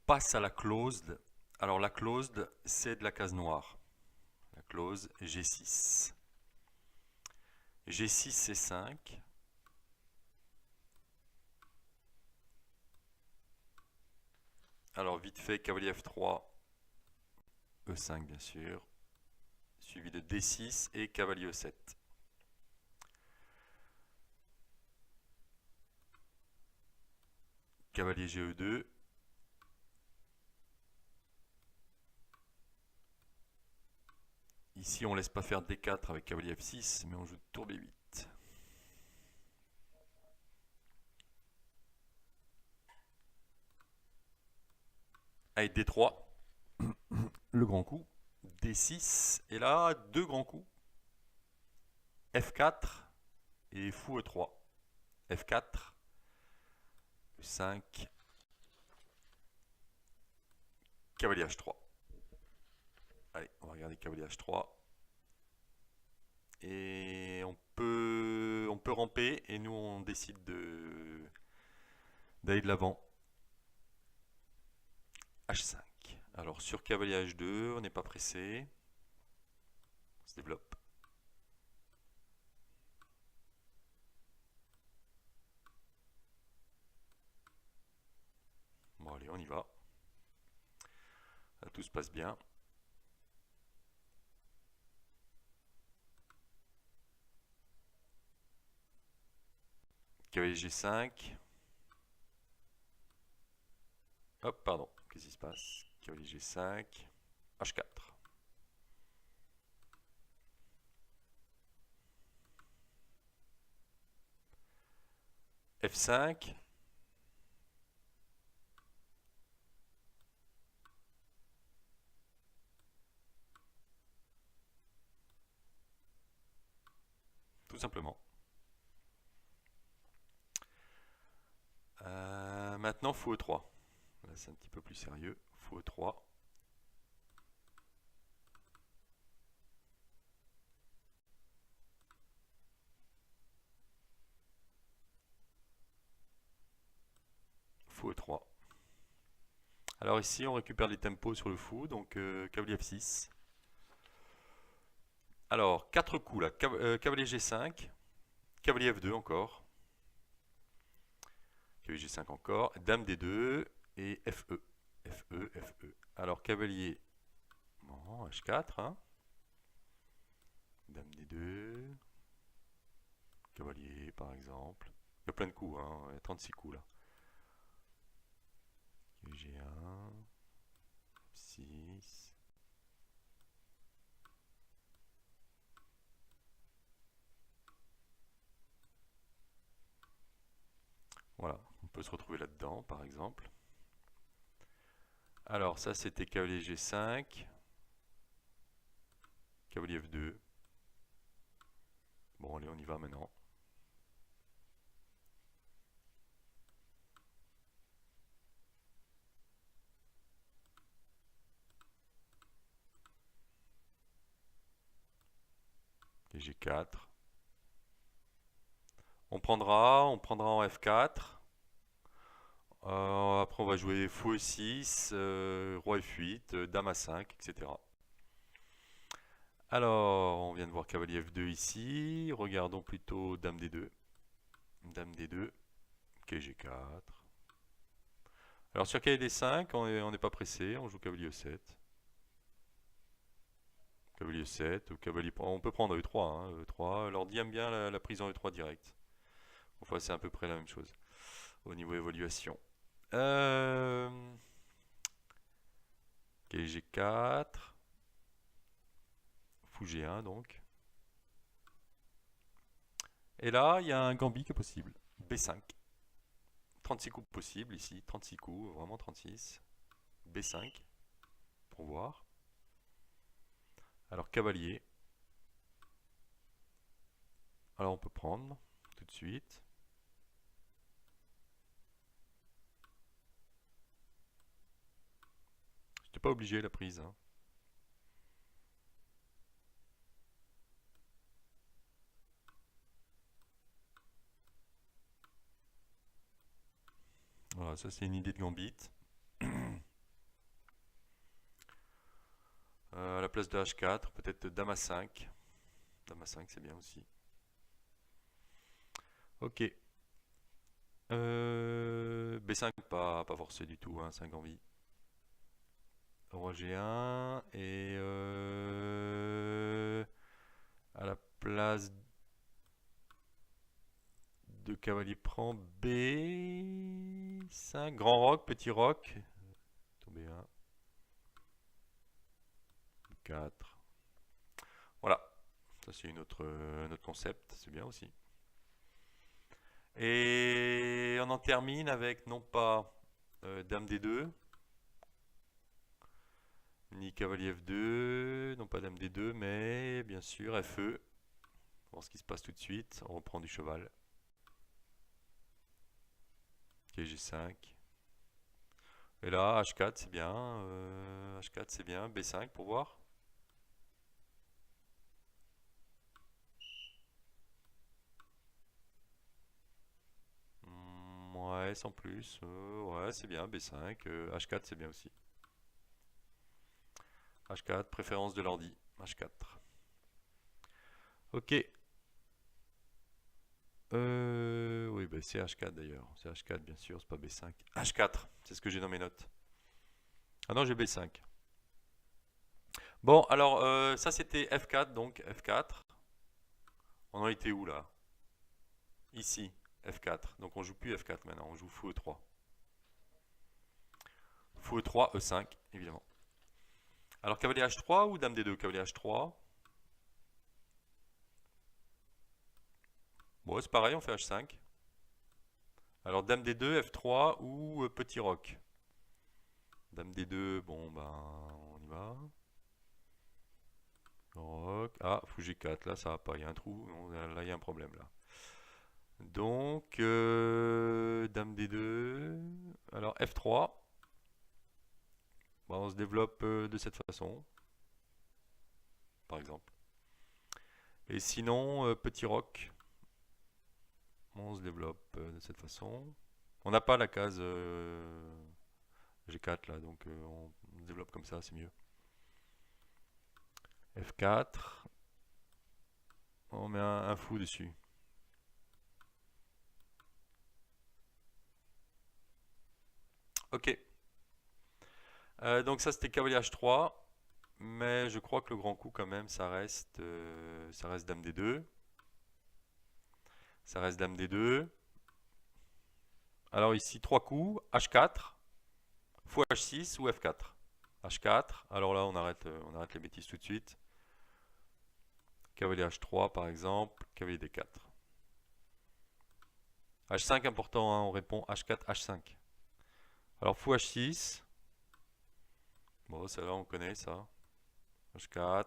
passe à la closed. Alors la closed, c'est de la case noire. La close G6. G6, c'est 5. Alors vite fait, cavalier F3, E5 bien sûr, suivi de D6 et cavalier E7. Cavalier GE2. Ici, on ne laisse pas faire D4 avec cavalier F6, mais on joue tour B8. Allez, D3, le grand coup. D6, et là, deux grands coups. F4 et fou E3. F4, E5, cavalier H3. Allez, on va regarder cavalier H3. Et on peut ramper, et nous on décide d'aller de l'avant. H5. Alors sur cavalier H2, on n'est pas pressé. On se développe. Bon allez, on y va. Là, tout se passe bien. Cavalier G5. Hop, pardon. Qu'est-ce qui se passe? Cavalier G5. H4. F5. Tout simplement. Maintenant, fou E3. Là, c'est un petit peu plus sérieux. Fou E3. Fou E3. Alors ici, on récupère les tempos sur le fou, donc cavalier F6. Alors, 4 coups là. Cavalier G5, cavalier F2 encore. Cavalier G5 encore, dame D2 et FE. FE, FE. Alors, cavalier bon, H4. Hein. Dame D2. Cavalier, par exemple. Il y a plein de coups, hein. Il y a 36 coups là. G1. 6. Voilà, on peut se retrouver là-dedans, par exemple. Alors, ça, c'était cavalier G5. Cavalier F2. Bon, allez, on y va maintenant. Et G4. On prendra en F4. Après, on va jouer fou E6, roi F8, dame A5, etc. Alors, on vient de voir cavalier F2 ici. Regardons plutôt dame D2. Dame D2. Ok, G4. Alors, sur cavalier D5, on n'est pas pressé. On joue cavalier E7. Cavalier E7. Cavalier, on peut prendre E3. Hein, E3. L'ordi aime bien la prise en E3 direct. Enfin, c'est à peu près la même chose au niveau évaluation. Cavalier G4. Fou G1 donc. Et là, il y a un gambit qui est possible. B5. 36 coups possibles ici. 36 coups, vraiment 36. B5. Pour voir. Alors, cavalier. Alors, on peut prendre tout de suite. J'étais pas obligé la prise. Hein. Voilà, ça c'est une idée de gambit. À la place de H4, peut-être Dame A5. Dame A5, c'est bien aussi. Ok. B5, pas forcé du tout, hein, 5 en vie. Roi G1 et à la place de cavalier prend B5, grand roc, petit roc, tombé 1, 4. Voilà, ça c'est un autre concept, c'est bien aussi. Et on en termine avec non pas Dame D2, ni cavalier F2, non pas Dame D2, mais bien sûr FE. On va voir ce qui se passe tout de suite. On reprend du cheval. Ok, G5. Et là, H4, c'est bien. H4, c'est bien. B5 pour voir. Ouais, sans plus. Ouais, c'est bien. B5. H4, c'est bien aussi. H4, préférence de l'ordi. H4. Ok. Oui, bah c'est H4 d'ailleurs. C'est H4 bien sûr, c'est pas B5. H4, c'est ce que j'ai dans mes notes. Ah non, j'ai B5. Bon, alors ça c'était F4, donc F4. On en était où là? Ici, F4. Donc on joue plus F4 maintenant, on joue fou E3. Fou E3, E5, évidemment. Alors cavalier H3 ou dame D2? Cavalier H3. Bon, c'est pareil, on fait H5. Alors dame D2, F3 ou petit roc. Dame D2, bon ben on y va. Roc. Ah, fou G4, là ça va pas, il y a un trou. Là il y a un problème là. Donc, dame D2. Alors F3. Bon, on se développe de cette façon, par exemple. Et sinon, petit roc. On se développe de cette façon. On n'a pas la case G4 là, donc on se développe comme ça, c'est mieux. F4. On met un fou dessus. Ok. Donc ça c'était cavalier H3. Mais je crois que le grand coup quand même, ça reste dame D2. Ça reste dame D2. Alors ici, 3 coups. H4. Fou H6 ou F4. H4. Alors là, on arrête les bêtises tout de suite. Cavalier H3 par exemple. Cavalier D4. H5 important, hein, on répond H4, H5. Alors fou H6. Bon, celle-là on connaît ça. H4.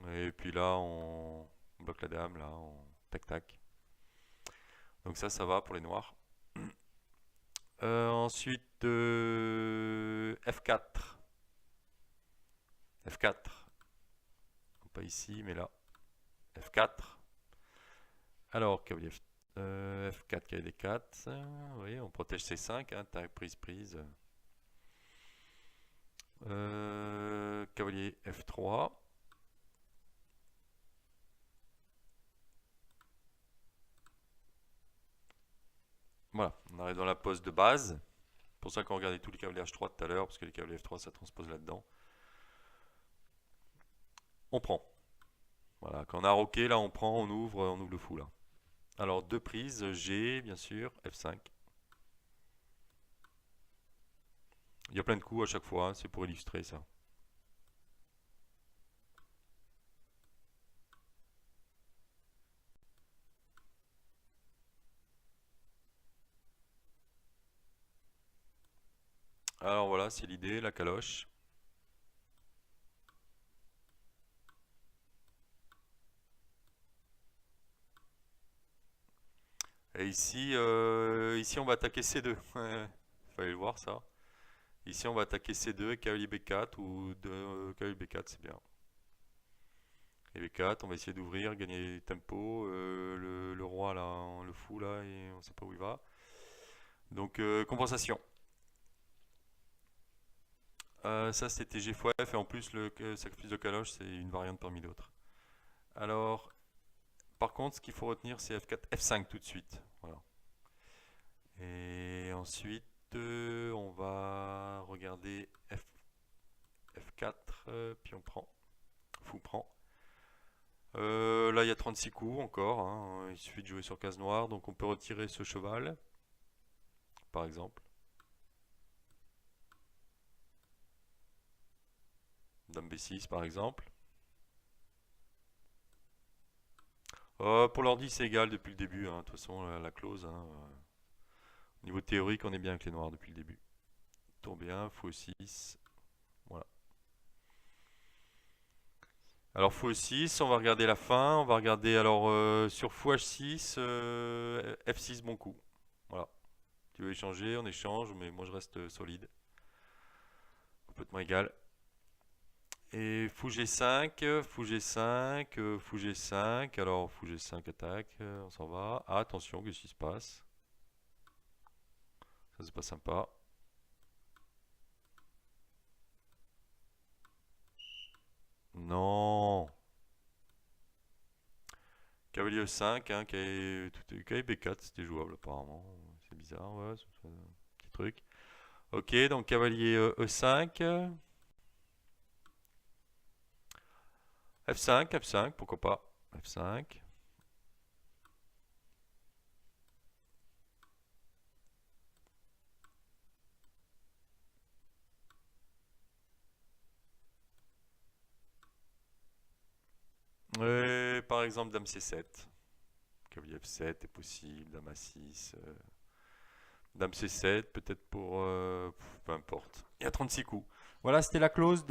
Et puis là, on bloque la dame, là, on tac tac. Donc ça va pour les noirs. Ensuite, F4. F4. Pas ici, mais là. F4. Alors, cavalier F4, cavalier D4. Oui, on protège C5, hein, prise. Cavalier F3. Voilà, on arrive dans la pose de base. C'est pour ça qu'on regardait tous les cavaliers H3 tout à l'heure, parce que les cavaliers F3, ça transpose là-dedans. On prend. Voilà, quand on a roqué, là, on prend, on ouvre le fou, là. Alors, deux prises, G, bien sûr, F5. Il y a plein de coups à chaque fois, hein, c'est pour illustrer ça. Alors voilà, c'est l'idée, la caloche. Et ici, ici on va attaquer C2. Fallait le voir ça. Ici on va attaquer C2, cavalier B4 ou cavalier B4, c'est bien. Et B4, on va essayer d'ouvrir, gagner tempo. Le roi là, le fou là, et on sait pas où il va. Donc compensation. Ça c'était G fois F et en plus le sacrifice de caloche c'est une variante parmi d'autres. Alors, par contre, ce qu'il faut retenir c'est F4, F5 tout de suite. Voilà. Et ensuite, on va regarder F4, puis on prend. Fou prend. Là, il y a 36 coups encore. Hein. Il suffit de jouer sur case noire. Donc, on peut retirer ce cheval, par exemple. Dame B6, par exemple. Pour l'ordi, c'est égal depuis le début. Hein. De toute façon, la clause. Hein. Au niveau théorique, on est bien avec les noirs depuis le début. Tour B1, fou 6. Voilà. Alors fou 6, on va regarder la fin. On va regarder alors sur fou H6, F6 bon coup. Voilà. Tu veux échanger, on échange, mais moi je reste solide. Complètement égal. Et fou G5, fou G5, fou G5. Alors fou G5 attaque, on s'en va. Ah, attention, qu'est-ce qui se passe? Ça c'est pas sympa. Non. Cavalier E5, hein, cavalier B4, c'était jouable apparemment. C'est bizarre, ouais, c'est un petit truc. Ok, donc cavalier E5. F5, F5, pourquoi pas. F5. Et par exemple, dame C7. Cavalier F7 est possible, dame A6. Dame C7, peut-être pour... peu importe. Il y a 36 coups. Voilà, c'était la clause